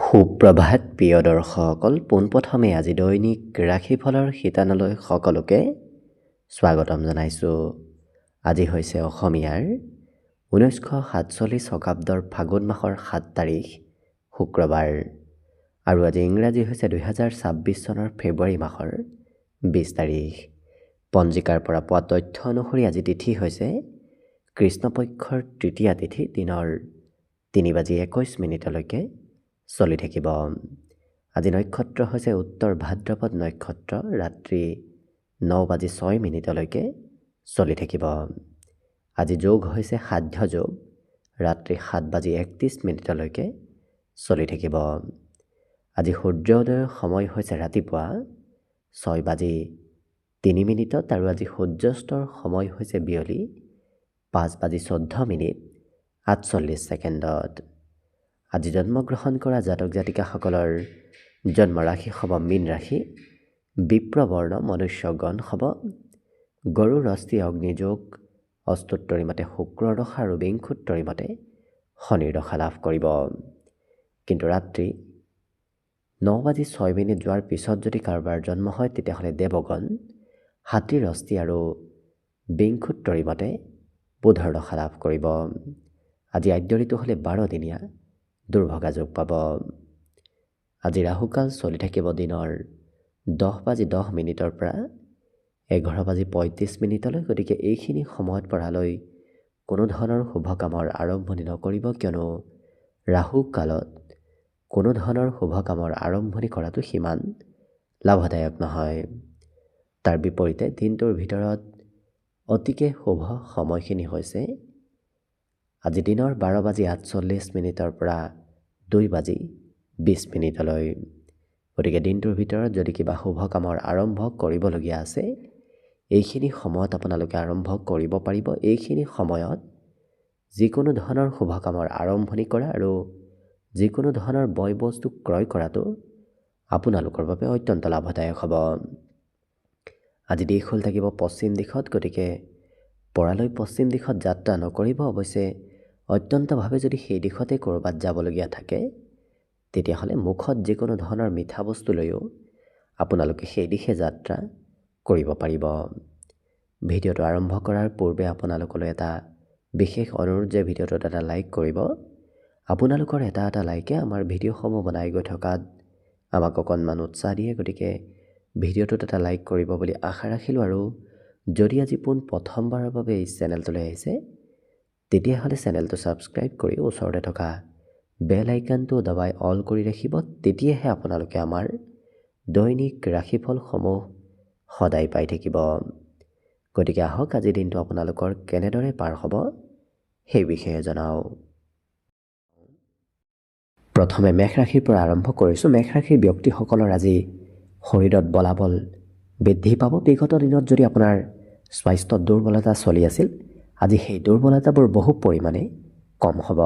সুপ্ৰভাত প্ৰিয় দৰ্শকসকল, পোনপ্ৰথমে আজি দৈনিক ৰাশিফলৰ শিতানলৈ সকলোকে স্বাগতম জনাইছোঁ। আজি হৈছে অসমীয়াৰ 1947 শকাব্দৰ ফাগুন মাহৰ 7 তাৰিখ শুক্ৰবাৰ আৰু আজি ইংৰাজী হৈছে 2026 চনৰ ফেব্ৰুৱাৰী মাহৰ 20 তাৰিখ। পঞ্জিকাৰ পৰা পোৱা তথ্য অনুসৰি আজি তিথি হৈছে কৃষ্ণপক্ষৰ তৃতীয়া তিথি, দিনৰ 3:21 চলি থাকিব। আজি নক্ষত্ৰ হৈছে উত্তৰ ভাদ্ৰপদ নক্ষত্ৰ, ৰাত্ৰি 9:06 চলি থাকিব। আজি যোগ হৈছে সাধ্য যোগ, ৰাত্ৰি 7:31 চলি থাকিব। আজি সূৰ্যোদয়ৰ সময় হৈছে ৰাতিপুৱা 6:03 আৰু আজি সূৰ্যাস্তৰ সময় হৈছে বিয়লি 5:14 আজি জন্মগ্ৰহণ কৰা জাতক জাতিকাসকলৰ জন্ম ৰাশি হ'ব মীন ৰাশি, বিপ্ৰবৰ্ণ মনুষ্যগণ হ'ব গৰু ৰস্তি অগ্নিযোগ, অস্তুত্তৰী মতে শুক্ৰৰ দশা আৰু বিংশোত্তৰী মতে শনিৰ দশা লাভ কৰিব। কিন্তু ৰাত্ৰি 9:06 যোৱাৰ পিছত যদি কাৰোবাৰ জন্ম হয় তেতিয়াহ'লে দেৱগণ হাতীৰ ৰস্তি আৰু বিংশোত্তৰী মতে বুধৰ দশা লাভ কৰিব। আজি আদ্য ঋতু হ'লে 12 দিনীয়া, দুৰ্ভগা যোগ পাব। আজি ৰাহুকাল চলি থাকিব দিনৰ 10:10 পৰা 11:35। গতিকে এইখিনি সময়ত পৰালৈ কোনো ধৰণৰ শুভ কামৰ আৰম্ভণি নকৰিব, কিয়নো ৰাহু কালত কোনো ধৰণৰ শুভ কামৰ আৰম্ভণি কৰাটো সিমান লাভদায়ক নহয়। তাৰ বিপৰীতে দিনটোৰ ভিতৰত অতিকে শুভ সময়খিনি হৈছে আজি দিনৰ 12:48 পৰা 2:20। গতিকে দিনটোৰ ভিতৰত যদি কিবা শুভ কামৰ আৰম্ভ কৰিবলগীয়া আছে, এইখিনি সময়ত আপোনালোকে আৰম্ভ কৰিব পাৰিব। এইখিনি সময়ত যিকোনো ধৰণৰ শুভ কামৰ আৰম্ভণি কৰা আৰু যিকোনো ধৰণৰ বয় বস্তু ক্ৰয় কৰাটো আপোনালোকৰ বাবে অত্যন্ত লাভদায়ক হ'ব। আজি দিশ হ'ল থাকিব পশ্চিম দিশত, গতিকে পৰালৈ পশ্চিম দিশত যাত্ৰা নকৰিব। অৱশ্যে অত্যন্তভাৱে যদি সেই দিশতে ক'ৰবাত যাবলগীয়া থাকে তেতিয়াহ'লে মুখত যিকোনো ধৰণৰ মিঠা বস্তু লৈও আপোনালোকে সেই দিশে যাত্ৰা কৰিব পাৰিব। ভিডিঅ'টো আৰম্ভ কৰাৰ পূৰ্বে আপোনালোকলৈ এটা বিশেষ অনুৰোধ যে ভিডিঅ'টোত এটা লাইক কৰিব। আপোনালোকৰ এটা লাইকে আমাৰ ভিডিঅ'সমূহ বনাই গৈ থকাত আমাক অকণমান উৎসাহ দিয়ে। গতিকে ভিডিঅ'টোত এটা লাইক কৰিব বুলি আশা ৰাখিলোঁ। আৰু যদি আজি প্ৰথমবাৰৰ বাবে এই চেনেলটোলৈ আহিছে তেতিয়াহ'লে চেনেলটো ছাবস্ক্ৰাইব কৰি ওচৰতে থকা বেল আইকনটো দবাই অল কৰি ৰাখিব। তেতিয়াহে আপোনালোকে আমাৰ দৈনিক ৰাশিফলসমূহ সদায় পাই থাকিব। গতিকে আহক আজিৰ দিনটো আপোনালোকৰ কেনেদৰে পাৰ হ'ব সেই বিষয়ে জনাওঁ। প্ৰথমে মেষ ৰাশিৰ পৰা আৰম্ভ কৰিছোঁ। মেষ ৰাশিৰ ব্যক্তিসকলৰ আজি শৰীৰত বলাবল বৃদ্ধি পাব। বিগত দিনত যদি আপোনাৰ স্বাস্থ্যত দুৰ্বলতা চলি আছিল, আজি সেই দুৰ্বলতাবোৰ বহু পৰিমাণে কম হ'ব।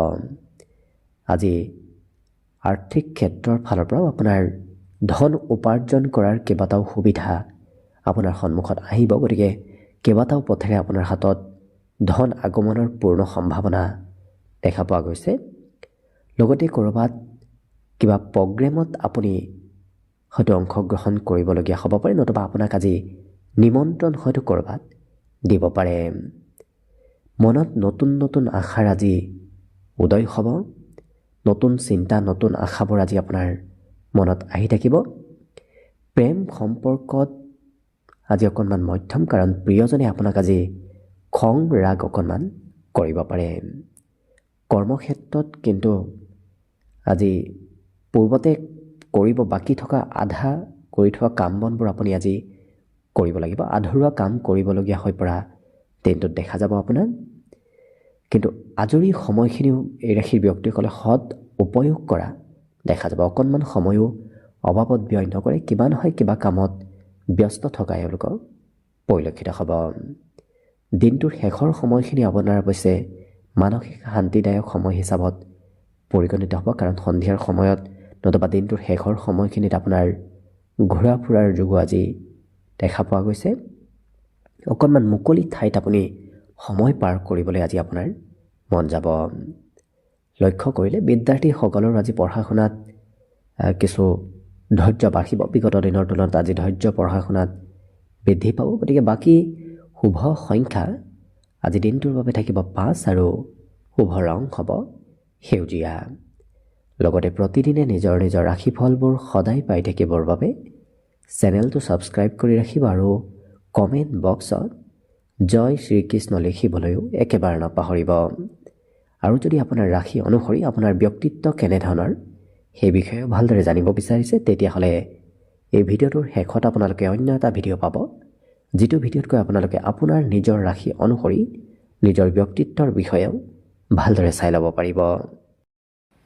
আজি আৰ্থিক ক্ষেত্ৰৰ ফালৰ পৰাও আপোনাৰ ধন উপাৰ্জন কৰাৰ কেইবাটাও সুবিধা আপোনাৰ সন্মুখত আহিব। গতিকে কেইবাটাও পথেৰে আপোনাৰ হাতত ধন আগমনৰ পূৰ্ণ সম্ভাৱনা দেখা পোৱা গৈছে। লগতে ক'ৰবাত কিবা প্ৰগ্ৰেমত আপুনি হয়তো অংশগ্ৰহণ কৰিবলগীয়া হ'ব পাৰে, নতুবা আপোনাক আজি নিমন্ত্ৰণ হয়তো ক'ৰবাত দিব পাৰে। মনত নতুন নতুন আশাৰ আজি উদয় হ'ব। নতুন চিন্তা, নতুন আশাবোৰ আজি আপোনাৰ মনত আহি থাকিব। প্ৰেম সম্পৰ্কত আজি অকণমান মধ্যম, কাৰণ প্ৰিয়জনে আপোনাক আজি খং ৰাগ অকণমান কৰিব পাৰে। কৰ্মক্ষেত্ৰত কিন্তু আজি পূৰ্বতে কৰিব বাকী থকা আধা কৰি থোৱা কাম বনবোৰ আপুনি আজি কৰিব লাগিব। আধৰুৱা কাম কৰিবলগীয়া হৈ পৰা দিনটোত দেখা যাব আপোনাক। কিন্তু আজৰি সময়খিনিও এই ৰাশিৰ ব্যক্তিসকলে সৎ উপয়োগ কৰা দেখা যাব। অকণমান সময়ো অবাবত ব্যয় নকৰে, কিবা নহয় কিবা কামত ব্যস্ত থকা এওঁলোকক পৰিলক্ষিত হ'ব। দিনটোৰ শেষৰ সময়খিনি আপোনাৰ অৱশ্যে মানসিক শান্তিদায়ক সময় হিচাপত পৰিগণিত হ'ব, কাৰণ সন্ধিয়াৰ সময়ত নতুবা দিনটোৰ শেষৰ সময়খিনিত আপোনাৰ ঘূৰা ফুৰাৰ যোগো আজি দেখা পোৱা গৈছে। অকণমান মুকলি ঠাইত আপুনি সময় পাৰ কৰিবলৈ আজি আপোনাৰ মন যাব। লক্ষ্য কৰিলে বিদ্যাৰ্থীসকলৰ আজি পঢ়া শুনাত কিছু ধৈৰ্য বাঢ়িব। বিগত দিনৰ তুলনাত আজি ধৈৰ্য পঢ়া শুনাত বৃদ্ধি পাব। গতিকে বাকী শুভ সংখ্যা আজি দিনটোৰ বাবে থাকিব 5 আৰু শুভ ৰং হ'ব সেউজীয়া। লগতে প্ৰতিদিনে নিজৰ নিজৰ ৰাশিফলবোৰ সদায় পাই থাকিবৰ বাবে চেনেলটো ছাবস্ক্ৰাইব কৰি ৰাখিব আৰু কমেণ্ট বক্সত জয় শ্ৰীকৃষ্ণ লিখিবলৈও একেবাৰে নাপাহৰিব। আৰু যদি আপোনাৰ ৰাশি অনুসৰি আপোনাৰ ব্যক্তিত্ব কেনেধৰণৰ সেই বিষয়েও ভালদৰে জানিব বিচাৰিছে, তেতিয়াহ'লে এই ভিডিঅ'টোৰ শেষত আপোনালোকে অন্য এটা ভিডিঅ' পাব, যিটো ভিডিঅ'তকৈ আপোনালোকে আপোনাৰ নিজৰ ৰাশি অনুসৰি নিজৰ ব্যক্তিত্বৰ বিষয়েও ভালদৰে চাই ল'ব পাৰিব।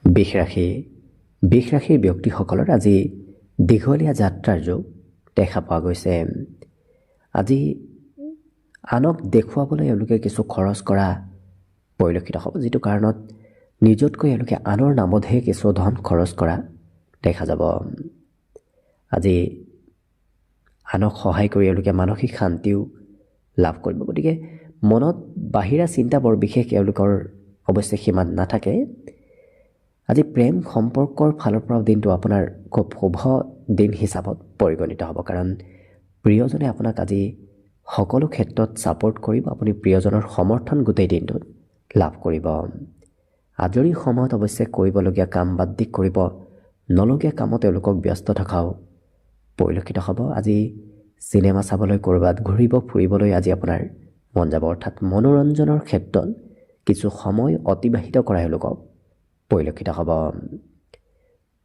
বৃষ ৰাশিৰ ব্যক্তিসকলৰ আজি দীঘলীয়া যাত্ৰাৰ যোগ দেখা পোৱা গৈছে। আজি আনক দেখুৱাবলৈ এওঁলোকে কিছু খৰচ কৰা পৰিলক্ষিত হ'ব, যিটো কাৰণত নিজতকৈ এওঁলোকে আনৰ নামতহে কিছু ধন খৰচ কৰা দেখা যাব। আজি আনক সহায় কৰি এওঁলোকে মানসিক শান্তিও লাভ কৰিব। গতিকে মনত বাহিৰা চিন্তা বৰ বিশেষ এওঁলোকৰ অৱশ্যে সিমান নাথাকে। আজি প্ৰেম সম্পৰ্কৰ ফালৰ পৰা দিনটো আপোনাৰ খুব শুভ দিন হিচাপত পৰিগণিত হ'ব, কাৰণ প্ৰিয়জনে আপোনাক আজি সকলো ক্ষেত্ৰত ছাপোৰ্ট কৰিব। আপুনি প্ৰিয়জনৰ সমৰ্থন গোটেই দিনটোত লাভ কৰিব। আজৰি সময়ত অৱশ্যে কৰিবলগীয়া কাম বাদ দি কৰিব নলগীয়া কামত তেওঁলোকক ব্যস্ত থকাও পৰিলক্ষিত হ'ব। আজি চিনেমা চাবলৈ, ক'ৰবাত ঘূৰিব ফুৰিবলৈ আজি আপোনাৰ মন যাব, অৰ্থাৎ মনোৰঞ্জনৰ ক্ষেত্ৰত কিছু সময় অতিবাহিত কৰা এওঁলোকক পৰিলক্ষিত হ'ব।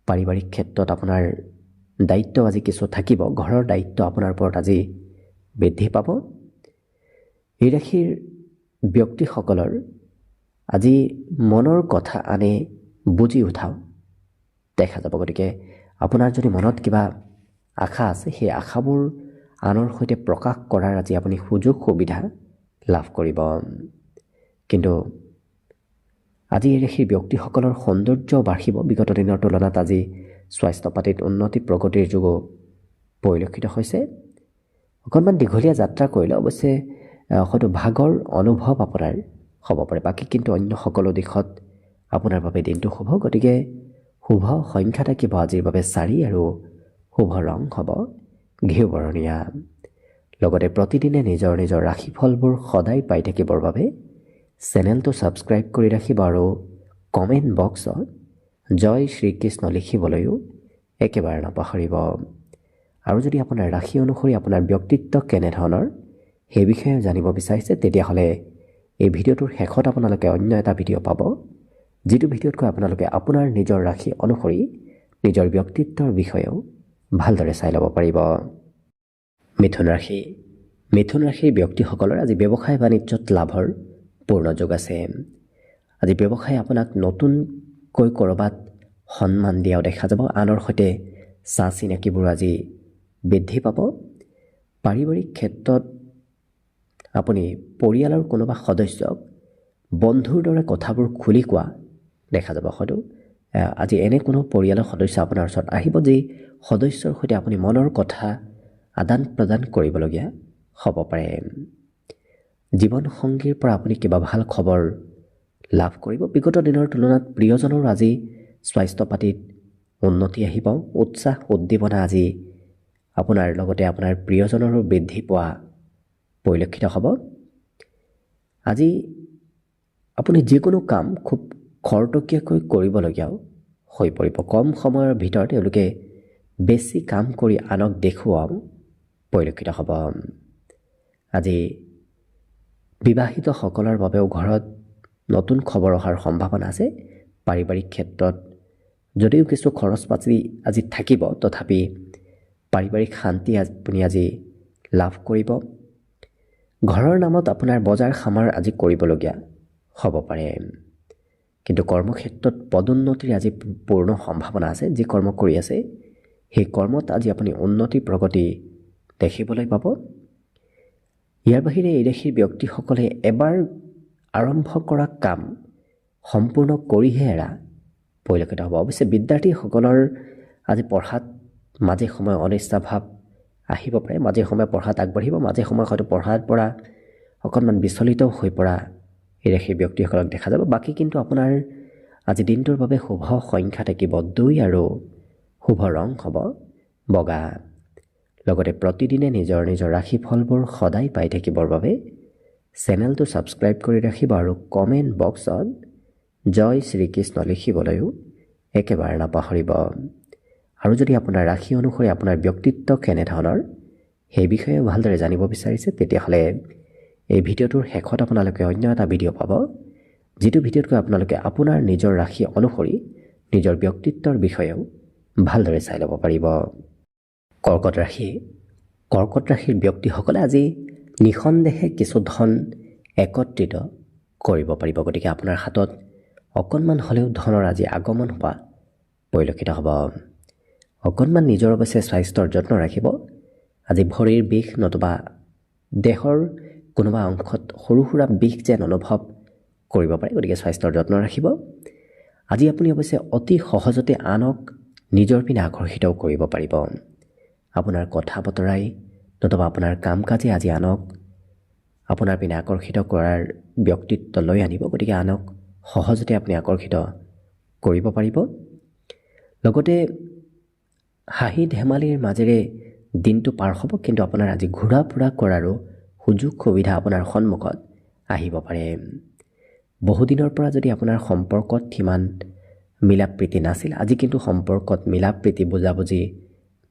পাৰিবাৰিক ক্ষেত্ৰত আপোনাৰ দায়িত্ব আজি কিছু থাকিব। ঘৰৰ দায়িত্ব আপোনাৰ ওপৰত আজি বৃদ্ধি পাব। এই ৰাশিৰ ব্যক্তিসকলৰ আজি মনৰ কথা আনে বুজি উঠাও দেখা যাব। গতিকে আপোনাৰ যদি মনত কিবা আশা আছে, সেই আশাবোৰ আনৰ সৈতে প্ৰকাশ কৰাৰ আজি আপুনি সুযোগ সুবিধা লাভ কৰিব। কিন্তু আজি এই ৰাশিৰ ব্যক্তিসকলৰ সৌন্দৰ্য বাঢ়িব। বিগত দিনৰ তুলনাত আজি স্বাস্থ্য পাতিত উন্নতি প্ৰগতিৰ যোগো পৰিলক্ষিত হৈছে। অকণমান দীঘলীয়া যাত্ৰা কৰিলে অৱশ্যে হয়তো ভাগৰ অনুভৱ আপোনাৰ হ'ব পাৰে, বাকী কিন্তু অন্য সকলো দিশত আপোনাৰ বাবে দিনটো শুভ। গতিকে শুভ সংখ্যা থাকিব আজিৰ বাবে 4 আৰু শুভ ৰং হ'ব ঘিউ বৰণীয়া। লগতে প্ৰতিদিনে নিজৰ নিজৰ ৰাশিফলবোৰ সদায় পাই থাকিবৰ বাবে চেনেলটো ছাবস্ক্ৰাইব কৰি ৰাখিব আৰু কমেণ্ট বক্সত জয় শ্ৰীকৃষ্ণ লিখিবলৈও একেবাৰে নাপাহৰিব। আৰু যদি আপোনাৰ ৰাশি অনুসৰি আপোনাৰ ব্যক্তিত্ব কেনেধৰণৰ সেই বিষয়ে জানিব বিচাৰিছে, তেতিয়াহ'লে এই ভিডিঅ'টোৰ শেষত আপোনালোকে অন্য এটা ভিডিঅ' পাব, যিটো ভিডিঅ'তকৈ আপোনালোকে আপোনাৰ নিজৰ ৰাশি অনুসৰি নিজৰ ব্যক্তিত্বৰ বিষয়েও ভালদৰে চাই ল'ব পাৰিব। মিথুন ৰাশিৰ ব্যক্তিসকলৰ আজি ব্যৱসায় বাণিজ্যত লাভৰ পূৰ্ণ যোগ আছে। আজি ব্যৱসায় আপোনাক নতুনকৈ ক'ৰবাত সন্মান দিয়াও দেখা যাব। আনৰ সৈতে চা চিনাকিবোৰ আজি বৃদ্ধি পাব। পাৰিবাৰিক ক্ষেত্ৰত আপুনি পৰিয়ালৰ কোনোবা সদস্যক বন্ধুৰ দৰে কথাবোৰ খুলি কোৱা দেখা যাব। হয়তো আজি এনে কোনো পৰিয়ালৰ সদস্য আপোনাৰ ওচৰত আহিব, যি সদস্যৰ সৈতে আপুনি মনৰ কথা আদান প্ৰদান কৰিবলগীয়া হ'ব পাৰে। জীৱনসংগীৰ পৰা আপুনি কিবা ভাল খবৰ লাভ কৰিব। বিগত দিনৰ তুলনাত প্ৰিয়জনৰ আজি স্বাস্থ্য পাতিত উন্নতি আহিব। উৎসাহ উদ্দীপনা আজি আপোনাৰ লগতে আপোনাৰ প্ৰিয়জনৰো বৃদ্ধি পোৱা পৰিলক্ষিত হ'ব। আজি আপুনি যিকোনো কাম খুব খৰতকীয়াকৈ কৰিবলগীয়াও হৈ পৰিব। কম সময়ৰ ভিতৰত তেওঁলোকে বেছি কাম কৰি আনক দেখুৱাও পৰিলক্ষিত হ'ব। আজি বিবাহিতসকলৰ বাবেও ঘৰত নতুন খবৰ অহাৰ সম্ভাৱনা আছে। পাৰিবাৰিক ক্ষেত্ৰত যদিও কিছু খৰচ পাতি আজি থাকিব, তথাপি পাৰিবাৰিক শান্তি আপুনি আজি লাভ কৰিব। ঘৰৰ নামত আপোনাৰ বজাৰ সমাৰ আজি কৰিবলগীয়া হ'ব পাৰে। কিন্তু কৰ্মক্ষেত্ৰত পদোন্নতিৰ আজি পূৰ্ণ সম্ভাৱনা আছে। যি কৰ্ম কৰি আছে সেই কৰ্মত আজি আপুনি উন্নতি প্ৰগতি দেখিবলৈ পাব। ইয়াৰ বাহিৰে এই ৰাশিৰ ব্যক্তিসকলে এবাৰ আৰম্ভ কৰা কাম সম্পূৰ্ণ কৰিহে এৰা পৰিলক্ষিত হ'ব। অৱশ্যে বিদ্যাৰ্থীসকলৰ আজি পঢ়াত মাজে সময়ে অনিচ্ছা ভাৱ আহিব পাৰে। মাজে সময়ে পঢ়াত আগবাঢ়িব, মাজে সময়ে হয়তো পঢ়াৰ পৰা অকণমান বিচলিত হৈ পৰা এই ৰাশিৰ ব্যক্তিসকলক দেখা যাব। বাকী কিন্তু আপোনাৰ আজি দিনটোৰ বাবে শুভ সংখ্যা থাকিব 2 আৰু শুভ ৰং হ'ব বগা। লগতে প্ৰতিদিনে নিজৰ নিজৰ ৰাশিফলবোৰ সদায় পাই থাকিবৰ বাবে চেনেলটো ছাবস্ক্ৰাইব কৰি ৰাখিব আৰু কমেণ্ট বক্সত জয় শ্ৰীকৃষ্ণ লিখিবলৈও একেবাৰে নাপাহৰিব। আৰু যদি আপোনাৰ ৰাশি অনুসৰি আপোনাৰ ব্যক্তিত্ব কেনেধৰণৰ সেই বিষয়ে ভালদৰে জানিব বিচাৰিছে, তেতিয়াহ'লে এই ভিডিঅ'টোৰ শেষত আপোনালোকে অন্য এটা ভিডিঅ' পাব, যিটো ভিডিঅ'তকৈ আপোনালোকে আপোনাৰ নিজৰ ৰাশি অনুসৰি নিজৰ ব্যক্তিত্বৰ বিষয়েও ভালদৰে চাই ল'ব পাৰিব। কৰ্কট ৰাশি। কৰ্কট ৰাশিৰ ব্যক্তিসকলে আজি নিঃসন্দেহে কিছু ধন একত্ৰিত কৰিব পাৰিব। গতিকে আপোনাৰ হাতত অকণমান হ'লেও ধনৰ আজি আগমন হোৱা পৰিলক্ষিত হ'ব। অকণমান নিজৰ অৱশ্যে স্বাস্থ্যৰ যত্ন ৰাখিব। আজি ভৰিৰ বিষ নতুবা দেহৰ কোনোবা অংশত সৰু সুৰা বিষ যেন অনুভৱ কৰিব পাৰে, গতিকে স্বাস্থ্যৰ যত্ন ৰাখিব। আজি আপুনি অৱশ্যে অতি সহজতে আনক নিজৰ পিনে আকৰ্ষিতও কৰিব পাৰিব। আপোনাৰ কথা বতৰাই নতুবা আপোনাৰ কাম কাজে আজি আনক আপোনাৰ পিনে আকৰ্ষিত কৰাৰ ব্যক্তিত্ব লৈ আনিব, গতিকে আনক সহজতে আপুনি আকৰ্ষিত কৰিব পাৰিব। লগতে হাঁহি ধেমালিৰ মাজেৰে দিনটো পাৰ হ'ব, কিন্তু আপোনাৰ আজি ঘূৰা ফুৰা কৰাৰো সুযোগ সুবিধা আপোনাৰ সন্মুখত আহিব পাৰে। বহুদিনৰ পৰা যদি আপোনাৰ সম্পৰ্কত সিমান মিলা প্ৰীতি নাছিল, আজি কিন্তু সম্পৰ্কত মিলা প্ৰীতি বুজাবুজি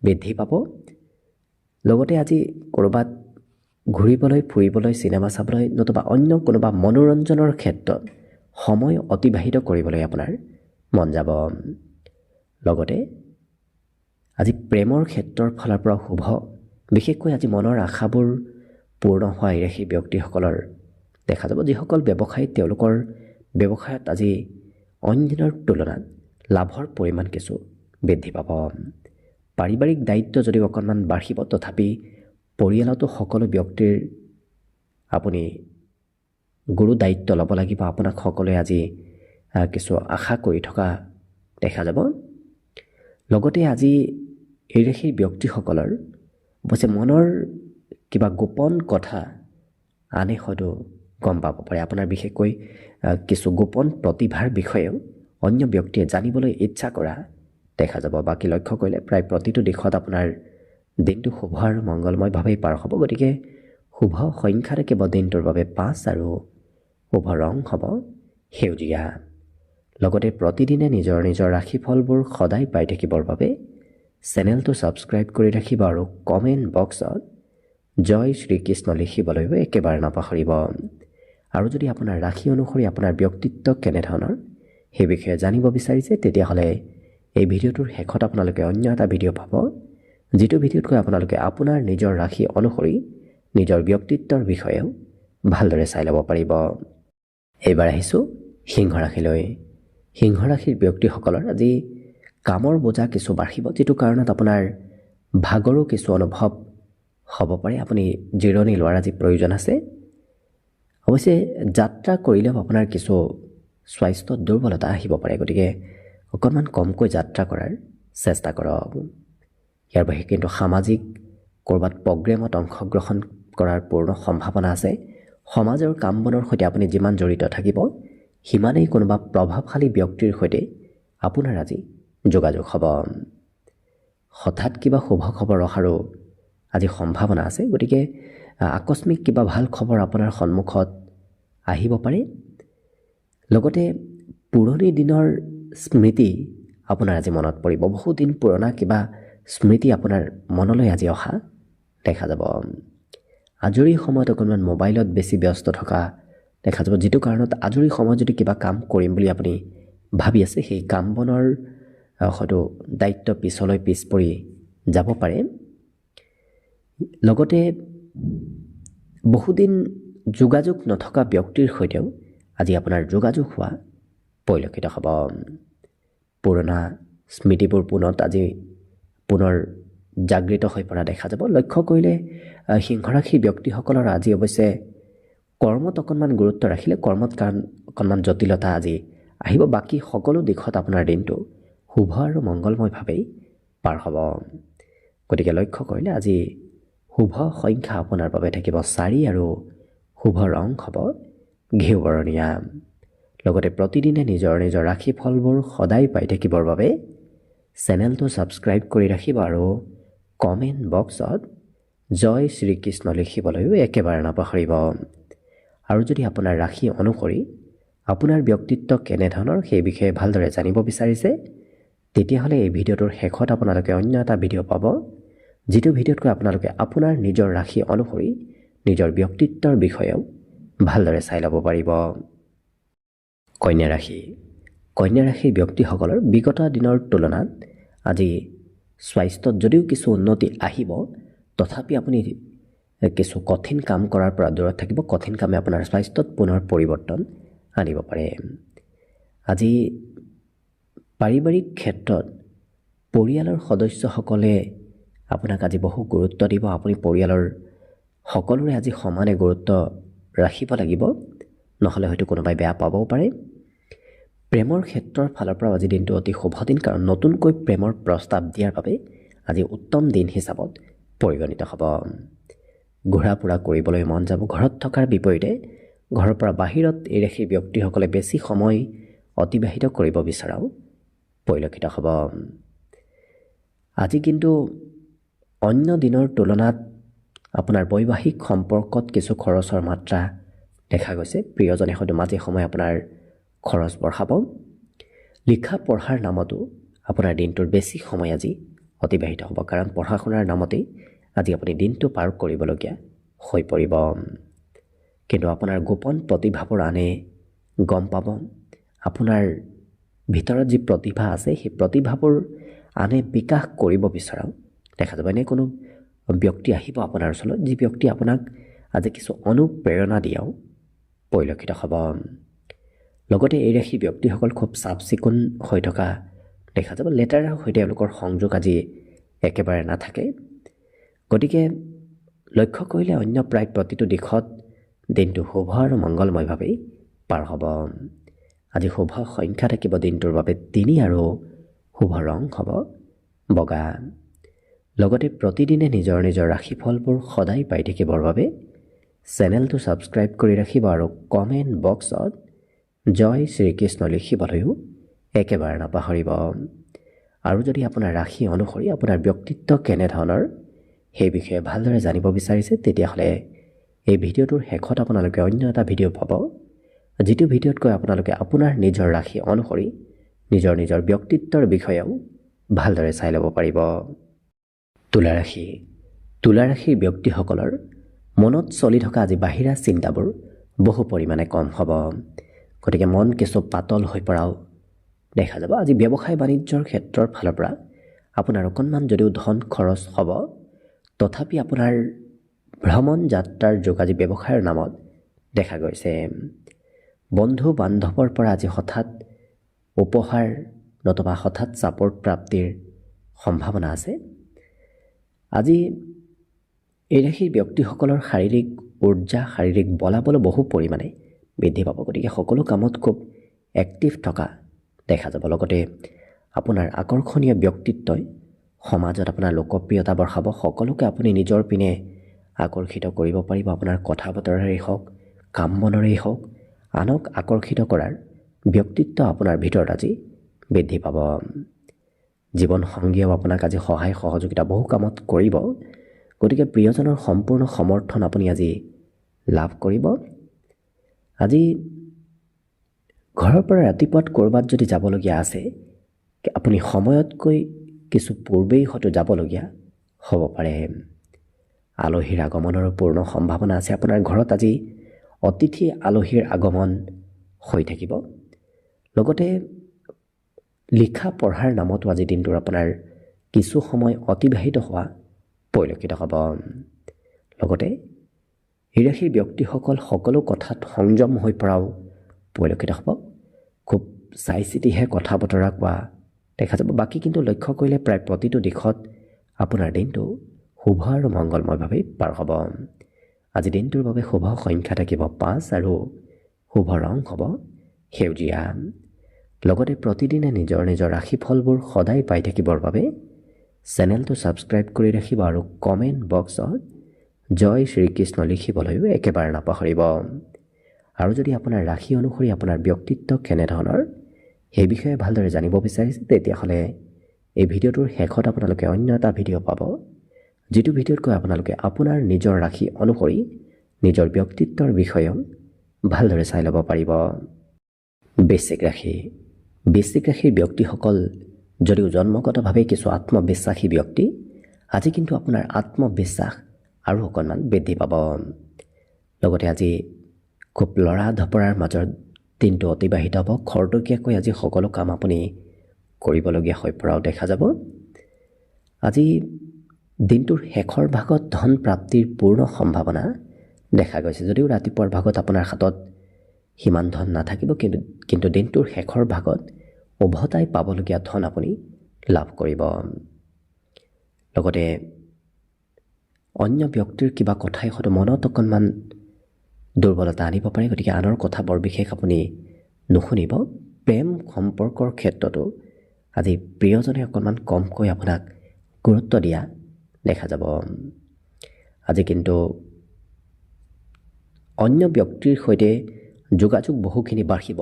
বৃদ্ধি পাব। লগতে আজি ক'ৰবাত ঘূৰিবলৈ ফুৰিবলৈ চিনেমা চাবলৈ নতুবা অন্য কোনোবা মনোৰঞ্জনৰ ক্ষেত্ৰত সময় অতিবাহিত কৰিবলৈ আপোনাৰ মন যাব। লগতে আজি প্ৰেমৰ ক্ষেত্ৰৰ ফালৰ পৰা শুভ, বিশেষকৈ আজি মনৰ আশাবোৰ পূৰ্ণ হোৱা ৰাশি ব্যক্তিসকলৰ দেখা যাব। যিসকল ব্যৱসায়ীত তেওঁলোকৰ ব্যৱসায়ত আজি অইন দিনৰ তুলনাত লাভৰ পৰিমাণ কিছু বৃদ্ধি পাব। পাৰিবাৰিক দায়িত্ব যদিও অকণমান বাঢ়িব, তথাপি পৰিয়ালতো সকলো ব্যক্তিৰ আপুনি গুৰু দায়িত্ব ল'ব লাগিব। আপোনাক সকলোৱে আজি কিছু আশা কৰি থকা দেখা যাব। লগতে আজি এই ৰাশিৰ ব্যক্তিসকলৰ অৱশ্যে মনৰ কিবা গোপন কথা আনে হয়তো গম পাব পাৰে। আপোনাৰ বিশেষকৈ কিছু গোপন প্ৰতিভাৰ বিষয়েও অন্য ব্যক্তিয়ে জানিবলৈ ইচ্ছা কৰা দেখা যাব। বাকী লক্ষ্য কৰিলে প্ৰায় প্ৰতিটো দিশত আপোনাৰ দিনটো শুভ আৰু মংগলময়ভাৱেই পাৰ হ'ব। গতিকে শুভ সংখ্যা থাকিব দিনটোৰ বাবে 5 আৰু শুভ ৰং হ'ব সেউজীয়া। লগতে প্ৰতিদিনে নিজৰ নিজৰ ৰাশিফলবোৰ সদায় পাই থাকিবৰ বাবে চেনেলটো ছাবস্ক্ৰাইব কৰি ৰাখিব আৰু কমেণ্ট বক্সত জয় শ্ৰীকৃষ্ণ লিখিবলৈও একেবাৰে নাপাহৰিব। আৰু যদি আপোনাৰ ৰাশি অনুসৰি আপোনাৰ ব্যক্তিত্ব কেনেধৰণৰ সেই বিষয়ে জানিব বিচাৰিছে, তেতিয়াহ'লে এই ভিডিঅ'টোৰ শেষত আপোনালোকে অন্য এটা ভিডিঅ' পাব, যিটো ভিডিঅ'তকৈ আপোনালোকে আপোনাৰ নিজৰ ৰাশি অনুসৰি নিজৰ ব্যক্তিত্বৰ বিষয়েও ভালদৰে চাই ল'ব পাৰিব। এইবাৰ আহিছোঁ সিংহ ৰাশিলৈ। সিংহ ৰাশিৰ ব্যক্তিসকলৰ আজি কামৰ বোজা কিছু বাঢ়িব, যিটো কাৰণত আপোনাৰ ভাগৰো কিছু অনুভৱ হ'ব পাৰে। আপুনি জিৰণি লোৱাৰ আজি প্ৰয়োজন আছে। অৱশ্যে যাত্ৰা কৰিলেও আপোনাৰ কিছু স্বাস্থ্যত দুৰ্বলতা আহিব পাৰে, গতিকে অকণমান কমকৈ যাত্ৰা কৰাৰ চেষ্টা কৰক। ইয়াৰ বাহিৰে কিন্তু সামাজিক ক'ৰবাত প্ৰগ্ৰেমত অংশগ্ৰহণ কৰাৰ পূৰ্ণ সম্ভাৱনা আছে। সমাজৰ কাম বনৰ সৈতে আপুনি যিমান জড়িত থাকিব, সিমানেই কোনোবা প্ৰভাৱশালী ব্যক্তিৰ সৈতে আপোনাৰ আজি যোগাযোগ হ'ব। হঠাৎ কিবা শুভ খবৰ অহাৰো আজি সম্ভাৱনা আছে, গতিকে আকস্মিক কিবা ভাল খবৰ আপোনাৰ সন্মুখত আহিব পাৰে। লগতে পুৰণি দিনৰ স্মৃতি আপোনাৰ আজি মনত পৰিব। বহুদিন পুৰণা কিবা স্মৃতি আপোনাৰ মনলৈ আজি অহা দেখা যাব। আজৰি সময়ত অকণমান মোবাইলত বেছি ব্যস্ত থকা দেখা যাব, যিটো কাৰণত আজৰি সময়ত যদি কিবা কাম কৰিম বুলি আপুনি ভাবি আছে, সেই কাম বনৰ হয়তো দায়িত্ব পিছলৈ পিছ পৰি যাব পাৰে। লগতে বহুদিন যোগাযোগ নথকা ব্যক্তিৰ সৈতেও আজি আপোনাৰ যোগাযোগ হোৱা পৰিলক্ষিত হ'ব। পুৰণা স্মৃতিবোৰ পুনৰ জাগৃত হৈ পৰা দেখা যাব। লক্ষ্য কৰিলে সিংহৰাশি ব্যক্তিসকলৰ আজি অৱশ্যে কৰ্মত অকণমান গুৰুত্ব ৰাখিলে কৰ্মত অকণমান জটিলতা আজি আহিব। বাকী সকলো দিশত আপোনাৰ দিনটো শুভ আৰু মংগলময়ভাৱেই পাৰ হ'ব। গতিকে লক্ষ্য কৰিলে আজি শুভ সংখ্যা আপোনাৰ বাবে থাকিব 4 আৰু শুভ ৰং হ'ব ঘিউ বৰণীয়া। লগতে প্ৰতিদিনে নিজৰ নিজৰ ৰাশিফলবোৰ সদায় পাই থাকিবৰ বাবে চেনেলটো ছাবস্ক্ৰাইব কৰি ৰাখিব আৰু কমেণ্ট বক্সত জয় শ্ৰীকৃষ্ণ লিখিবলৈও একেবাৰে নাপাহৰিব। আৰু যদি আপোনাৰ ৰাশি অনুসৰি আপোনাৰ ব্যক্তিত্ব কেনেধৰণৰ সেই বিষয়ে ভালদৰে জানিব বিচাৰিছে, তেতিয়াহ'লে এই ভিডিঅ'টোৰ শেষত আপোনালোকে অন্য এটা ভিডিঅ' পাব, যিটো ভিডিঅ'তকৈ আপোনালোকে আপোনাৰ নিজৰ ৰাশি অনুসৰি নিজৰ ব্যক্তিত্বৰ বিষয়েও ভালদৰে চাই ল'ব পাৰিব। কন্যা ৰাশি। কন্যা ৰাশিৰ ব্যক্তিসকলৰ বিগত দিনৰ তুলনাত আজি স্বাস্থ্যত যদিও কিছু উন্নতি আহিব, তথাপি আপুনি কিছু কঠিন কাম কৰাৰ পৰা দূৰত থাকিব। কঠিন কামে আপোনাৰ স্বাস্থ্যত পুনৰ পৰিৱৰ্তন আনিব পাৰে। আজি পাৰিবাৰিক ক্ষেত্ৰত পৰিয়ালৰ সদস্যসকলে আপোনাক আজি বহু গুৰুত্ব দিব। আপুনি পৰিয়ালৰ সকলোৰে আজি সমানে গুৰুত্ব ৰাখিব লাগিব, নহ'লে হয়তো কোনোবাই বেয়া পাবও পাৰে। প্ৰেমৰ ক্ষেত্ৰৰ ফালৰ পৰা আজি দিনটো অতি শুভ দিন, কাৰণ নতুনকৈ প্ৰেমৰ প্ৰস্তাৱ দিয়াৰ বাবে আজি উত্তম দিন হিচাপত পৰিগণিত হ'ব। ঘূৰা ফুৰা কৰিবলৈ মন যাব। ঘৰত থকাৰ বিপৰীতে ঘৰৰ পৰা বাহিৰত এই ৰাশিৰ ব্যক্তিসকলে বেছি সময় অতিবাহিত কৰিব বিচৰাও পৰিলক্ষিত হ'ব। আজি কিন্তু অন্য দিনৰ তুলনাত আপোনাৰ বৈবাহিক সম্পৰ্কত কিছু খৰচৰ মাত্ৰা দেখা গৈছে। প্ৰিয়জনে হয়তো মাজে সময়ে আপোনাৰ খৰচ বঢ়াব। লিখা পঢ়াৰ নামতো আপোনাৰ দিনটোৰ বেছি সময় আজি অতিবাহিত হ'ব, কাৰণ পঢ়া শুনাৰ নামতেই আজি আপুনি দিনটো পাৰ কৰিবলগীয়া হৈ পৰিব। কিন্তু আপোনাৰ গোপন প্ৰতিভাবোৰ আনে গম পাব। আপোনাৰ ভিতৰত যি প্ৰতিভা আছে, সেই প্ৰতিভাবোৰ আনে বিকাশ কৰিব বিচৰাও দেখা যাব। এনে কোনো ব্যক্তি আহিব আপোনাৰ ওচৰত, যি ব্যক্তি আপোনাক আজি কিছু অনুপ্ৰেৰণা দিয়াও পৰিলক্ষিত হ'ব। লগতে এই ৰাশি ব্যক্তিসকল খুব চাফ চিকুণ হৈ থকা দেখা যাব। লেতেৰাৰ সৈতে তেওঁলোকৰ সংযোগ আজি একেবাৰে নাথাকে। গতিকে লক্ষ্য কৰিলে অন্য প্ৰায় প্ৰতিটো দিশত দিনটো শুভ আৰু মংগলময়ভাৱেই পাৰ হ'ব। আজি শুভ সংখ্যা থাকিব দিনটোৰ বাবে 3 আৰু শুভ ৰং হ'ব বগা। লগতে প্ৰতিদিনে নিজৰ নিজৰ ৰাশিফলবোৰ সদায় পাই থাকিবৰ বাবে চেনেলটো ছাবস্ক্ৰাইব কৰি ৰাখিব আৰু কমেণ্ট বক্সত জয় শ্ৰীকৃষ্ণ লিখিবলৈও একেবাৰে নাপাহৰিব। আৰু যদি আপোনাৰ ৰাশি অনুসৰি আপোনাৰ ব্যক্তিত্ব কেনেধৰণৰ সেই বিষয়ে ভালদৰে জানিব বিচাৰিছে, তেতিয়াহ'লে এই ভিডিঅ'টোৰ শেষত আপোনালোকে অন্য এটা ভিডিঅ' পাব, যিটো ভিডিঅ'তকৈ আপোনালোকে আপোনাৰ নিজৰ ৰাশি অনুসৰি নিজৰ নিজৰ ব্যক্তিত্বৰ বিষয়েও ভালদৰে চাই ল'ব পাৰিব। তুলা ৰাশি। তুলা ৰাশিৰ ব্যক্তিসকলৰ মনত চলি থকা আজি বাহিৰা চিন্তাবোৰ বহু পৰিমাণে কম হ'ব। গতিকে মন কিছু পাতল হৈ পৰাও দেখা যাব। আজি ব্যৱসায় বাণিজ্যৰ ক্ষেত্ৰৰ ফালৰ পৰা আপোনাৰ অকণমান যদিও ধন খৰচ হ'ব, তথাপি আপোনাৰ ভ্ৰমণ যাত্ৰাৰ যোগ আজি ব্যৱসায়ৰ নামত দেখা গৈছে। বন্ধু বান্ধৱৰ পৰা আজি হঠাৎ উপহাৰ নতুবা হঠাৎ ছাপোৰ্ট প্ৰাপ্তিৰ সম্ভাৱনা আছে। আজি এই ৰাশিৰ ব্যক্তিসকলৰ শাৰীৰিক উৰ্জা, শাৰীৰিক বলাবল বহু পৰিমাণে বৃদ্ধি পাব। গতিকে সকলো কামত খুব এক্টিভ থকা দেখা যাব। লগতে আপোনাৰ আকৰ্ষণীয় ব্যক্তিত্বই সমাজত আপোনাৰ লোকপ্ৰিয়তা বঢ়াব। সকলোকে আপুনি নিজৰ পিনে আকৰ্ষিত কৰিব পাৰিব। আপোনাৰ কথা বতৰাৰেই হওক, কাম বনৰেই হওক, আনক আকৰ্ষিত কৰাৰ ব্যক্তিত্ব আপোনাৰ ভিতৰত আজি বৃদ্ধি পাব। জীৱন সংগীয়েও আপোনাক আজি সহায় সহযোগিতা বহু কামত কৰিব। গতিকে প্ৰিয়জনৰ সম্পূৰ্ণ সমৰ্থন আপুনি আজি লাভ কৰিব। আজি ঘৰৰ পৰা ৰাতিপুৱাত ক'ৰবাত যদি যাবলগীয়া আছে, আপুনি সময়তকৈ কিছু পূৰ্বেই হয়তো যাবলগীয়া হ'ব পাৰে। আলহীৰ আগমনৰো পূৰ্ণ সম্ভাৱনা আছে। আপোনাৰ ঘৰত আজি অতিথি আলহীৰ আগমন হৈ থাকিব। লগতে লিখা পঢ়াৰ নামতো আজি দিনটোৰ আপোনাৰ কিছু সময় অতিবাহিত হোৱা পৰিলক্ষিত হ'ব। লগতে এই ৰাশিৰ ব্যক্তিসকল সকলো কথাত সংযম হৈ পৰাও পৰিলক্ষিত হ'ব। খুব চাই চিতিহে কথা বতৰা কোৱা দেখা যাব। বাকী কিন্তু লক্ষ্য কৰিলে প্ৰায় প্ৰতিটো দিশত আপোনাৰ দিনটো শুভ আৰু মংগলময়ভাৱেই পাৰ হ'ব। আজি দিনটোৰ বাবে শুভ সংখ্যা থাকিব 5 আৰু শুভ ৰং হ'ব সেউজীয়া। লগতে প্ৰতিদিনে নিজৰ নিজৰ ৰাশিফলবোৰ সদায় পাই থাকিবৰ বাবে চেনেলটো ছাবস্ক্ৰাইব কৰি ৰাখিব আৰু কমেণ্ট বক্সত জয় শ্ৰীকৃষ্ণ লিখিবলৈও একেবাৰে নাপাহৰিব। আৰু যদি আপোনাৰ ৰাশি অনুসৰি আপোনাৰ ব্যক্তিত্ব কেনেধৰণৰ সেই বিষয়ে ভালদৰে জানিব বিচাৰিছে, তেতিয়াহ'লে এই ভিডিঅ'টোৰ শেষত আপোনালোকে অন্য এটা ভিডিঅ' পাব, যিটো ভিডিঅ'তকৈ আপোনালোকে আপোনাৰ নিজৰ ৰাশি অনুসৰি নিজৰ ব্যক্তিত্বৰ বিষয়ে ভালদৰে চাই ল'ব পাৰিব। বৃশ্চিক ৰাশি। বৃশ্চিক ৰাশিৰ ব্যক্তিসকল যদিও জন্মগতভাৱে কিছু আত্মবিশ্বাসী ব্যক্তি, আজি কিন্তু আপোনাৰ আত্মবিশ্বাস আৰু অকণমান বৃদ্ধি পাব। লগতে আজি খুব লৰা ধপৰাৰ মাজত দিনটো অতিবাহিত হ'ব। খৰতকীয়াকৈ আজি সকলো কাম আপুনি কৰিবলগীয়া হৈ পৰাও দেখা যাব। আজি দিনটোৰ শেষৰ ভাগত ধন প্ৰাপ্তিৰ পূৰ্ণ সম্ভাৱনা দেখা গৈছে। যদিও ৰাতিপুৱাৰ ভাগত আপোনাৰ হাতত সিমান ধন নাথাকিব, কিন্তু দিনটোৰ শেষৰ ভাগত উভতাই পাবলগীয়া ধন আপুনি লাভ কৰিব। লগতে অন্য ব্যক্তিৰ কিবা কথাই হয়তো মনত অকণমান দুৰ্বলতা আনিব পাৰে, গতিকে আনৰ কথা বৰ বিশেষ আপুনি নুশুনিব। প্ৰেম সম্পৰ্কৰ ক্ষেত্ৰতো আজি প্ৰিয়জনে অকণমান কমকৈ আপোনাক গুৰুত্ব দিয়া দেখা যাব। আজি কিন্তু অন্য ব্যক্তিৰ সৈতে যোগাযোগ বহুখিনি বাঢ়িব।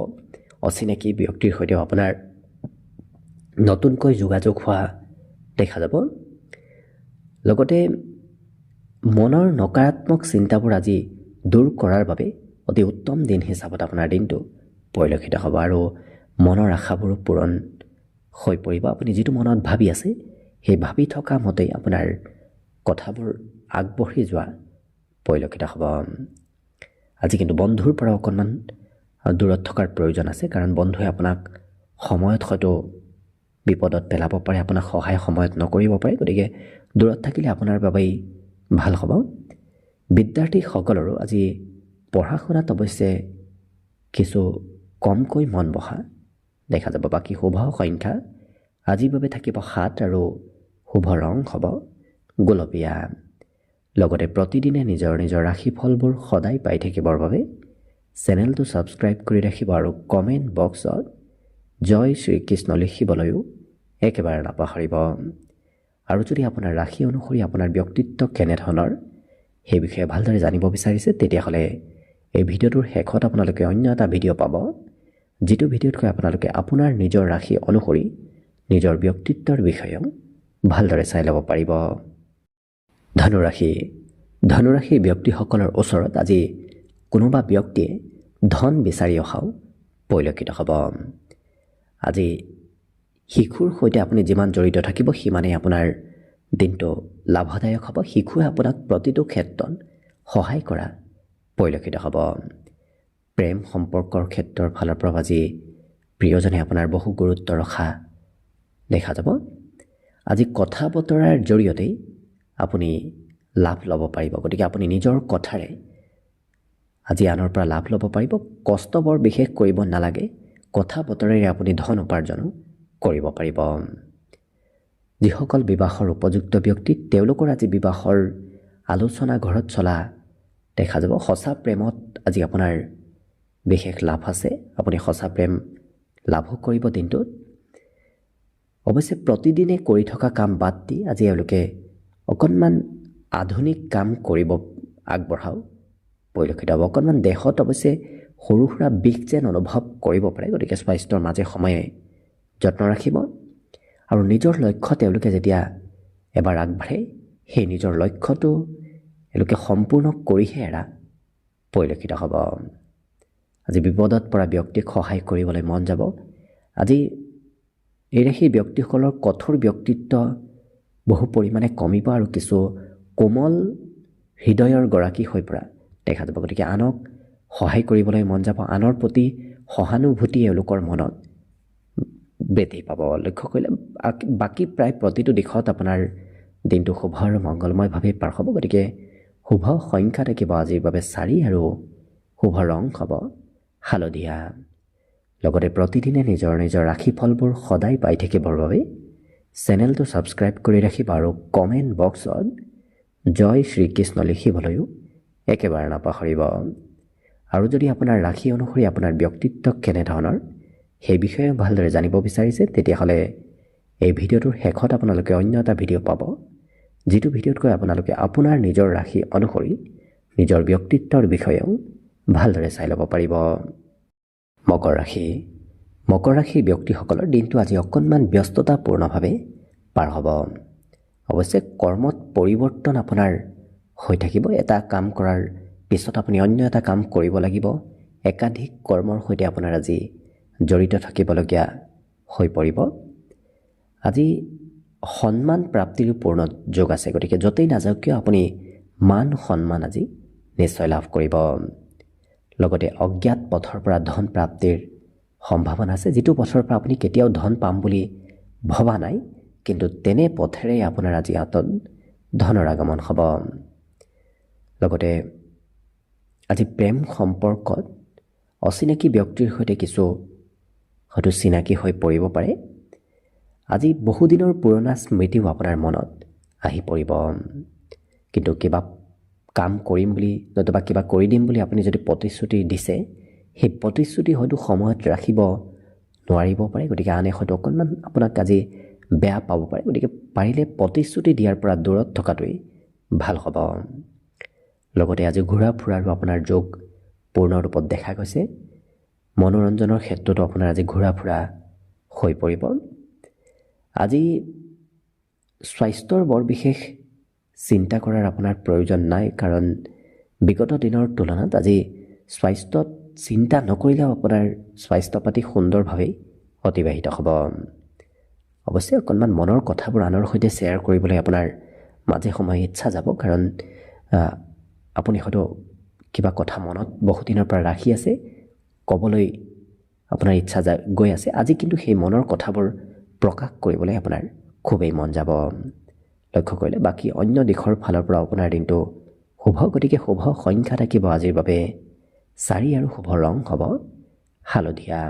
অচিনাকি ব্যক্তিৰ সৈতেও আপোনাৰ নতুনকৈ যোগাযোগ হোৱা দেখা যাব। লগতে মনৰ নকাৰাত্মক চিন্তাবোৰ আজি দূৰ কৰাৰ বাবে অতি উত্তম দিন হিচাপত আপোনাৰ দিনটো পৰিলক্ষিত হ'ব আৰু মনৰ আশাবোৰো পূৰণ হৈ পৰিব। আপুনি যিটো মনত ভাবি আছে, সেই ভাবি থকা মতেই আপোনাৰ কথাবোৰ আগবাঢ়ি যোৱা পৰিলক্ষিত হ'ব। আজি কিন্তু বন্ধুৰ পৰা অকণমান দূৰত থকাৰ প্ৰয়োজন আছে, কাৰণ বন্ধুৱে আপোনাক সময়ত হয়তো বিপদত পেলাব পাৰে, আপোনাক সহায় সময়ত নকৰিব পাৰে। গতিকে দূৰত থাকিলে আপোনাৰ বাবেই ভাল হ'ব। বিদ্যাৰ্থীসকলৰো আজি পঢ়া শুনাত অৱশ্যে কিছু কমকৈ মন বহা দেখা যাব। বাকী শুভ সংখ্যা আজিৰ বাবে থাকিব 7 আৰু শুভ ৰং হ'ব গোলপীয়া। লগতে প্ৰতিদিনে নিজৰ নিজৰ ৰাশিফলবোৰ সদায় পাই থাকিবৰ বাবে চেনেলটো ছাবস্ক্ৰাইব কৰি ৰাখিব আৰু কমেণ্ট বক্সত জয় শ্ৰীকৃষ্ণ লিখিবলৈও একেবাৰে নাপাহৰিব। আৰু যদি আপোনাৰ ৰাশি অনুসৰি আপোনাৰ ব্যক্তিত্ব কেনেধৰণৰ সেই বিষয়ে ভালদৰে জানিব বিচাৰিছে, তেতিয়াহ'লে এই ভিডিঅ'টোৰ শেষত আপোনালোকে অন্য এটা ভিডিঅ' পাব, যিটো ভিডিঅ'তকৈ আপোনালোকে আপোনাৰ নিজৰ ৰাশি অনুসৰি নিজৰ ব্যক্তিত্বৰ বিষয়ে ভালদৰে চাই ল'ব পাৰিব। ধনুৰাশি। ধনুৰাশিৰ ব্যক্তিসকলৰ ওচৰত আজি কোনোবা ব্যক্তিয়ে ধন বিচাৰি অহাও পৰিলক্ষিত হ'ব। আজি শিশুৰ সৈতে আপুনি যিমান জড়িত থাকিব, সিমানেই আপোনাৰ দিনটো লাভদায়ক হ'ব। শিশুৱে আপোনাক প্ৰতিটো ক্ষেত্ৰত সহায় কৰা পৰিলক্ষিত হ'ব। প্ৰেম সম্পৰ্কৰ ক্ষেত্ৰৰ ফালৰ পৰা আজি প্ৰিয়জনে আপোনাৰ বহু গুৰুত্ব ৰখা দেখা যাব। আজি কথা বতৰাৰ জৰিয়তেই আপুনি লাভ ল'ব পাৰিব। গতিকে আপুনি নিজৰ কথাৰে আজি আনৰ পৰা লাভ ল'ব পাৰিব। কষ্ট বৰ বিশেষ কৰিব নালাগে, কথা বতৰাৰে আপুনি ধন উপাৰ্জনো কৰিব পাৰিব। যিসকল বিবাহৰ উপযুক্ত ব্যক্তি, তেওঁলোকৰ আজি বিবাহৰ আলোচনা ঘৰত চলা দেখা যাব। সঁচা প্ৰেমত আজি আপোনাৰ বিশেষ লাভ আছে, আপুনি সঁচা প্ৰেম লাভো কৰিব দিনটোত। অৱশ্যে প্ৰতিদিনে কৰি থকা কাম বাদ দি আজি এওঁলোকে অকণমান আধুনিক কাম কৰিব আগবঢ়াও পৰিলক্ষিত হ'ব। অকণমান দেহত অৱশ্যে সৰু সুৰা বিষ যেন অনুভৱ কৰিব পাৰে, গতিকে স্বাস্থ্যৰ মাজে সময়ে যত্ন ৰাখিব। আৰু নিজৰ লক্ষ্য তেওঁলোকে যেতিয়া এবাৰ আগবাঢ়ে, সেই নিজৰ লক্ষ্যটো এওঁলোকে সম্পূৰ্ণ কৰিহে এৰা পৰিলক্ষিত হ'ব। আজি বিপদত পৰা ব্যক্তিক সহায় কৰিবলৈ মন যাব। আজি এই ৰাশিৰ ব্যক্তিসকলৰ কঠোৰ ব্যক্তিত্ব বহু পৰিমাণে কমিব আৰু কিছু কোমল হৃদয়ৰ গৰাকী হৈ পৰা দেখা যাব। গতিকে আনক সহায় কৰিবলৈ মন যাব, আনৰ প্ৰতি সহানুভূতি এওঁলোকৰ মনত বৃদ্ধি পাব। লক্ষ্য কৰিলে বাকী প্ৰায় প্ৰতিটো দিশত আপোনাৰ দিনটো শুভ আৰু মংগলময়ভাৱে পাৰ হ'ব। গতিকে শুভ সংখ্যা থাকিব আজিৰ বাবে 4 আৰু শুভ ৰং হ'ব হালধীয়া। লগতে প্ৰতিদিনে নিজৰ নিজৰ ৰাশিফলবোৰ সদায় পাই থাকিবৰ বাবে চেনেলটো ছাবস্ক্ৰাইব কৰি ৰাখিব আৰু কমেণ্ট বক্সত জয় শ্ৰীকৃষ্ণ লিখিবলৈও একেবাৰে নাপাহৰিব। আৰু যদি আপোনাৰ ৰাশি অনুসৰি আপোনাৰ ব্যক্তিত্ব কেনেধৰণৰ সেই বিষয়ে ভালদৰে জানিব বিচাৰিছে, তেতিয়াহ'লে এই ভিডিঅ'টোৰ শেষত আপোনালোকে অন্য এটা ভিডিঅ' পাব, যিটো ভিডিঅ'তকৈ আপোনালোকে আপোনাৰ নিজৰ ৰাশি অনুসৰি নিজৰ ব্যক্তিত্বৰ বিষয়েও ভালদৰে চাই ল'ব পাৰিব। মকৰ ৰাশি। মকৰ ৰাশিৰ ব্যক্তিসকলৰ দিনটো আজি অকণমান ব্যস্ততাপূৰ্ণভাৱে পাৰ হ'ব। অৱশ্যে কৰ্মত পৰিৱৰ্তন আপোনাৰ হৈ থাকিব। এটা কাম কৰাৰ পিছত আপুনি অন্য এটা কাম কৰিব লাগিব। একাধিক কৰ্মৰ সৈতে আপোনাৰ আজি জড়িত থাকিবলগীয়া হৈ পৰিব। আজি সন্মান প্ৰাপ্তিৰো পূৰ্ণ যোগ আছে, গতিকে য'তেই নাযাওক কিয় আপুনি মান সন্মান আজি নিশ্চয় লাভ কৰিব। লগতে অজ্ঞাত পথৰ পৰা ধন প্ৰাপ্তিৰ সম্ভাৱনা আছে, যিটো পথৰ পৰা আপুনি কেতিয়াও ধন পাম বুলি ভবা নাই, কিন্তু তেনে পথেৰে আপোনাৰ আজি হাতত ধনৰ আগমন হ'ব। লগতে আজি প্ৰেম সম্পৰ্কত অচিনাকি ব্যক্তিৰ সৈতে কিছু হয়তো চিনাকি হৈ পৰিব পাৰে। আজি বহুদিনৰ পুৰণা স্মৃতিও আপোনাৰ মনত আহি পৰিব। কিন্তু কিবা কাম কৰিম বুলি নতুবা কিবা কৰি দিম বুলি আপুনি যদি প্ৰতিশ্ৰুতি দিছে, সেই প্ৰতিশ্ৰুতি হয়তো সময়ত ৰাখিব নোৱাৰিব পাৰে। গতিকে আনে হয়তো অকণমান আপোনাক আজি বেয়া পাব পাৰে। গতিকে পাৰিলে প্ৰতিশ্ৰুতি দিয়াৰ পৰা দূৰত থকাটোৱেই ভাল হ'ব। লগতে আজি ঘূৰা ফুৰাৰো আপোনাৰ যোগ পূৰ্ণ ৰূপত দেখা গৈছে। মনোৰঞ্জনৰ ক্ষেত্ৰতো আপোনাৰ আজি ঘূৰা ফুৰা হৈ পৰিব। আজি স্বাস্থ্যৰ বৰ বিশেষ চিন্তা কৰাৰ আপোনাৰ প্ৰয়োজন নাই, কাৰণ বিগত দিনৰ তুলনাত আজি স্বাস্থ্যত চিন্তা নকৰিলেও আপোনাৰ স্বাস্থ্য পাতি সুন্দৰভাৱেই অতিবাহিত হ'ব। অৱশ্যে অকণমান মনৰ কথাবোৰ আনৰ সৈতে শ্বেয়াৰ কৰিবলৈ আপোনাৰ মাজে সময়ে ইচ্ছা যাব, কাৰণ আপুনি হয়তো কিবা কথা মনত বহুদিনৰ পৰা ৰাখি আছে, ক'বলৈ আপোনাৰ ইচ্ছা গৈ আছে। আজি কিন্তু সেই মনৰ কথাবোৰ প্ৰকাশ কৰিবলৈ আপোনাৰ খুবেই মন যাব। লক্ষ্য কৰিলে বাকী অন্য দিশৰ ফালৰ পৰা আপোনাৰ দিনটো শুভ। গতিকে শুভ সংখ্যা থাকিব আজিৰ বাবে 4 আৰু শুভ ৰং হ'ব হালধীয়া।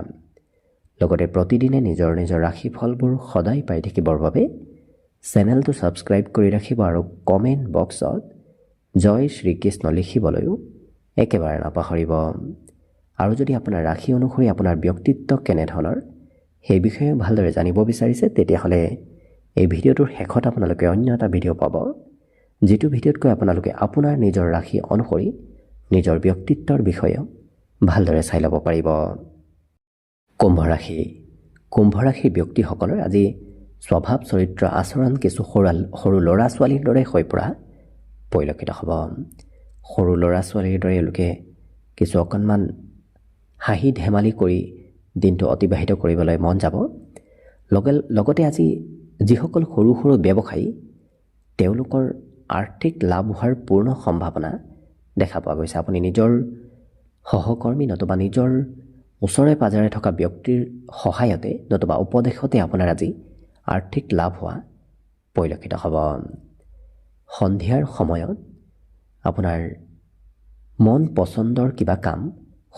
লগতে প্ৰতিদিনে নিজৰ নিজৰ ৰাশিফলবোৰ সদায় পাই থাকিবৰ বাবে চেনেলটো ছাবস্ক্ৰাইব কৰি ৰাখিব আৰু কমেণ্ট বক্সত জয় শ্ৰীকৃষ্ণ লিখিবলৈও একেবাৰে নাপাহৰিব। আৰু যদি আপোনাৰ ৰাশি অনুসৰি আপোনাৰ ব্যক্তিত্ব কেনেধৰণৰ সেই বিষয়ে ভালদৰে জানিব বিচাৰিছে, তেতিয়াহ'লে এই ভিডিঅ'টোৰ শেষত আপোনালোকে অন্য এটা ভিডিঅ' পাব, যিটো ভিডিঅ'তকৈ আপোনালোকে আপোনাৰ নিজৰ ৰাশি অনুসৰি নিজৰ ব্যক্তিত্বৰ বিষয়ে ভালদৰে চাই ল'ব পাৰিব। কুম্ভ ৰাশি। কুম্ভ ৰাশিৰ ব্যক্তিসকলৰ আজি স্বভাৱ চৰিত্ৰ আচৰণ কিছু সৰু ল'ৰা ছোৱালীৰ দৰে হৈ পৰা পৰিলক্ষিত হ'ব। সৰু ল'ৰা ছোৱালীৰ দৰে এওঁলোকে কিছু অকণমান হাঁহি ধেমালি কৰি দিনটো অতিবাহিত কৰিবলৈ মন যাব। লগতে আজি যিসকল সৰু সৰু ব্যৱসায়ী, তেওঁলোকৰ আৰ্থিক লাভ হোৱাৰ পূৰ্ণ সম্ভাৱনা দেখা পোৱা গৈছে। আপুনি নিজৰ সহকৰ্মী নতুবা নিজৰ ওচৰে পাজৰে থকা ব্যক্তিৰ সহায়তে নতুবা উপদেশতে আপোনাৰ আজি আৰ্থিক লাভ হোৱা পৰিলক্ষিত হ'ব। সন্ধিয়াৰ সময়ত আপোনাৰ মন পচন্দৰ কিবা কাম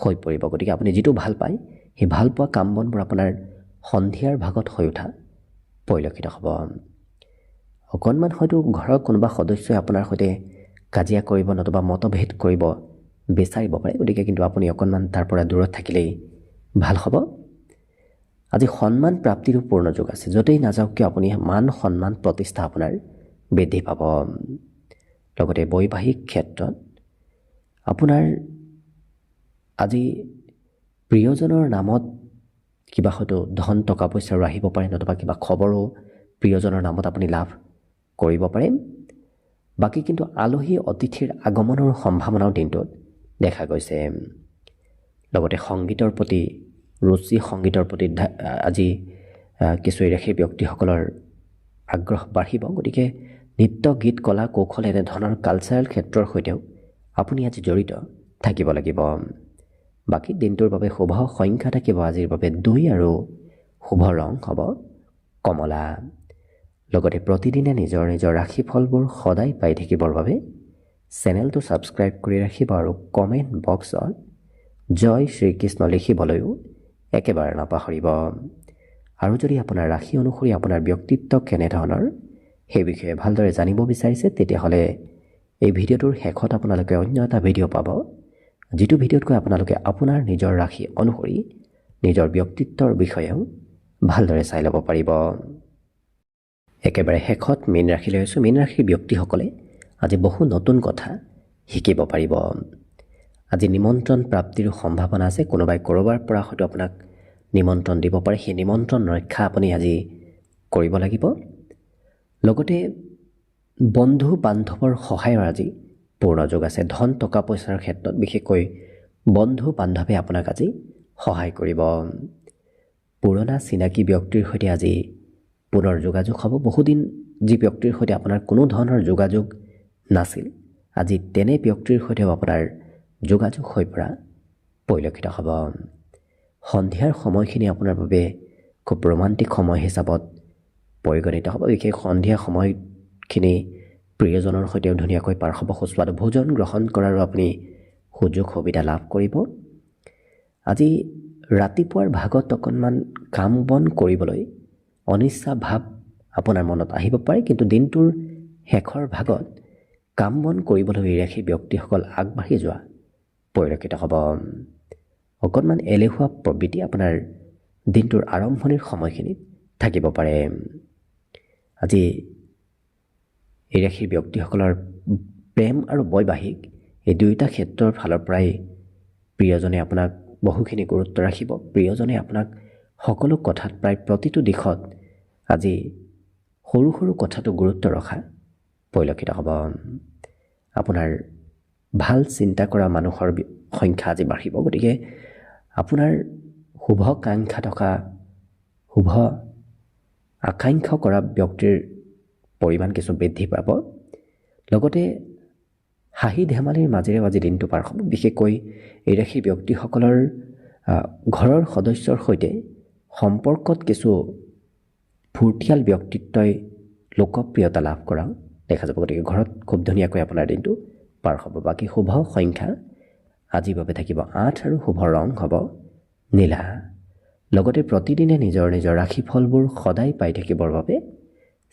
হৈ পৰিব। গতিকে আপুনি যিটো ভাল পায়, সেই ভাল পোৱা কাম বনবোৰ আপোনাৰ সন্ধিয়াৰ ভাগত হৈ উঠা পৰিলক্ষিত হ'ব। অকণমান হয়তো ঘৰৰ কোনোবা সদস্যই আপোনাৰ সৈতে কাজিয়া কৰিব নতুবা মতভেদ কৰিব বিচাৰিব পাৰে। গতিকে কিন্তু আপুনি অকণমান তাৰ পৰা দূৰত থাকিলেই ভাল হ'ব। আজি সন্মান প্ৰাপ্তিৰো পূৰ্ণ যোগ আছে। য'তেই নাযাওক কিয় আপুনি মান সন্মান প্ৰতিষ্ঠা আপোনাৰ বৃদ্ধি পাব। লগতে বৈবাহিক ক্ষেত্ৰত আপোনাৰ আজি প্ৰিয়জনৰ নামত কিবা হয়তো ধন টকা পইচাৰো আহিব পাৰে, নতুবা কিবা খবৰো প্ৰিয়জনৰ নামত আপুনি লাভ কৰিব পাৰে। বাকী কিন্তু আলহী অতিথিৰ আগমনৰ সম্ভাৱনাও দিনটোত দেখা গৈছে। লগতে সংগীতৰ প্ৰতি ৰুচি, সংগীতৰ প্ৰতি আজি কিছু ৰাশিৰ ব্যক্তিসকলৰ আগ্ৰহ বাঢ়িব। গতিকে নৃত্য গীত কলা কৌশল এনেধৰণৰ কালচাৰেল ক্ষেত্ৰৰ সৈতেও আপুনি আজি জড়িত থাকিব লাগিব। বাকী দিনটোৰ বাবে শুভ সংখ্যা থাকিব আজিৰ বাবে 2 আৰু শুভ ৰং হ'ব কমলা। লগতে প্ৰতিদিনে নিজৰ নিজৰ ৰাশিফলবোৰ সদায় পাই থাকিবৰ বাবে চেনেলটো ছাবস্ক্ৰাইব কৰি ৰাখিব আৰু কমেণ্ট বক্সত জয় শ্ৰীকৃষ্ণ লিখিবলৈও একেবাৰে নাপাহৰিব। আৰু যদি আপোনাৰ ৰাশি অনুসৰি আপোনাৰ ব্যক্তিত্ব কেনেধৰণৰ সেই বিষয়ে ভালদৰে জানিব বিচাৰিছে, তেতিয়াহ'লে এই ভিডিঅ'টোৰ শেষত আপোনালোকে অন্য এটা ভিডিঅ' পাব, যিটো ভিডিঅ'তকৈ আপোনালোকে আপোনাৰ নিজৰ ৰাশি অনুসৰি নিজৰ ব্যক্তিত্বৰ বিষয়েও ভালদৰে চাই ল'ব পাৰিব। একেবাৰে শেষত মীন ৰাশিলৈ আছোঁ। মীন ৰাশিৰ ব্যক্তিসকলে আজি বহু নতুন কথা শিকিব পাৰিব। আজি নিমন্ত্ৰণ প্ৰাপ্তিৰো সম্ভাৱনা আছে। কোনোবাই ক'ৰবাৰ পৰা হয়তো আপোনাক নিমন্ত্ৰণ দিব পাৰে। সেই নিমন্ত্ৰণ ৰক্ষা আপুনি আজি কৰিব লাগিব। লগতে বন্ধু বান্ধৱৰ সহায়ৰ আজি পূৰ্ণ যোগ আছে। ধন টকা পইচাৰ ক্ষেত্ৰত বিশেষকৈ বন্ধু বান্ধৱে আপোনাক আজি সহায় কৰিব। পুৰণা চিনাকি ব্যক্তিৰ সৈতে আজি পুনৰ যোগাযোগ হ'ব। বহুদিন যি ব্যক্তিৰ সৈতে আপোনাৰ কোনো ধৰণৰ যোগাযোগ নাছিল, আজি তেনে ব্যক্তিৰ সৈতেও আপোনাৰ যোগাযোগ হৈ পৰা পৰিলক্ষিত হ'ব। সন্ধিয়াৰ সময়খিনি আপোনাৰ বাবে খুব ৰোমান্টিক সময় হিচাপত পৰিগণিত হ'ব। বিশেষ সন্ধিয়া সময়খিনি প্ৰিয়জনৰ সৈতেও ধুনীয়াকৈ পাৰ হ'ব। সুস্বাদু ভোজন গ্ৰহণ কৰাৰো আপুনি সুযোগ সুবিধা লাভ কৰিব। আজি ৰাতিপুৱাৰ ভাগত অকণমান কাম বন কৰিবলৈ অনিচ্ছা ভাৱ আপোনাৰ মনত আহিব পাৰে, কিন্তু দিনটোৰ শেষৰ ভাগত কাম বন কৰিবলৈ ইৰাশী ব্যক্তিসকল আগবাঢ়ি যোৱা পৰিলক্ষিত হ'ব। অকণমান এলেহুৱা প্ৰবৃত্তি আপোনাৰ দিনটোৰ আৰম্ভণিৰ সময়খিনিত থাকিব পাৰে। আজি ইৰাশী ব্যক্তিসকলৰ প্ৰেম আৰু বৈবাহিক এই দুয়োটা ক্ষেত্ৰৰ ফালৰ পৰাই প্ৰিয়জনে আপোনাক বহুখিনি গুৰুত্ব ৰাখিব। প্ৰিয়জনে আপোনাক সকলো কথাত প্ৰায় প্ৰতিটো দিশত আজি সৰু সৰু কথাটো গুৰুত্ব ৰখা পৰিলক্ষিত হ'ব। আপোনাৰ ভাল চিন্তা কৰা মানুহৰ সংখ্যা আজি বাঢ়িব। গতিকে আপোনাৰ শুভকাংক্ষা থকা শুভ আকাংক্ষা কৰা ব্যক্তিৰ পৰিমাণ কিছু বৃদ্ধি পাব। লগতে হাঁহি ধেমালিৰ মাজেৰেও আজি দিনটো পাৰ হ'ব। বিশেষকৈ ইৰাশী ব্যক্তিসকলৰ ঘৰৰ সদস্যৰ সৈতে সম্পৰ্কত কিছু ফূৰ্তিয়াল ব্যক্তিত্বই লোকপ্ৰিয়তা লাভ কৰা দেখা যাব। গতিকে ঘৰত খুব ধুনীয়াকৈ আপোনাৰ দিনটো পাৰ হ'ব। বাকী শুভ সংখ্যা আজিৰ বাবে থাকিব 8 আৰু শুভ ৰং হ'ব নীলা। লগতে প্ৰতিদিনে নিজৰ নিজৰ ৰাশিফলবোৰ সদায় পাই থাকিবৰ বাবে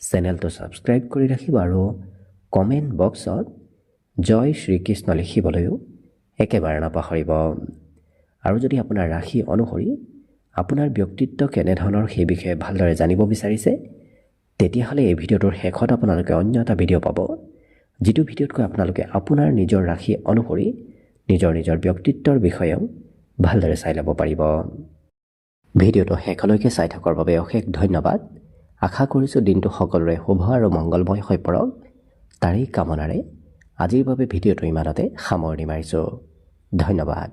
চেনেলটো ছাবস্ক্ৰাইব কৰি ৰাখিব আৰু কমেণ্ট বক্সত জয় শ্ৰীকৃষ্ণ লিখিবলৈও একেবাৰে নাপাহৰিব। আৰু যদি আপোনাৰ ৰাশি অনুসৰি আপোনাৰ ব্যক্তিত্ব কেনেধৰণৰ সেই বিষয়ে ভালদৰে জানিব বিচাৰিছে, তেতিয়াহ'লে এই ভিডিঅ'টোৰ শেষত আপোনালোকে অন্য এটা ভিডিঅ' পাব, যিটো ভিডিঅ'তকৈ আপোনালোকে আপোনাৰ নিজৰ ৰাশি অনুসৰি নিজৰ নিজৰ ব্যক্তিত্বৰ বিষয়েও ভালদৰে চাই ল'ব পাৰিব। ভিডিঅ'টো শেষলৈকে চাই থকাৰ বাবে অশেষ ধন্যবাদ। আশা কৰিছোঁ দিনটো সকলোৰে শুভ আৰু মংগলময় হৈ পৰক। তাৰেই কামনাৰে আজিৰ বাবে ভিডিঅ'টো ইমানতে সামৰণি মাৰিছোঁ। ধন্যবাদ।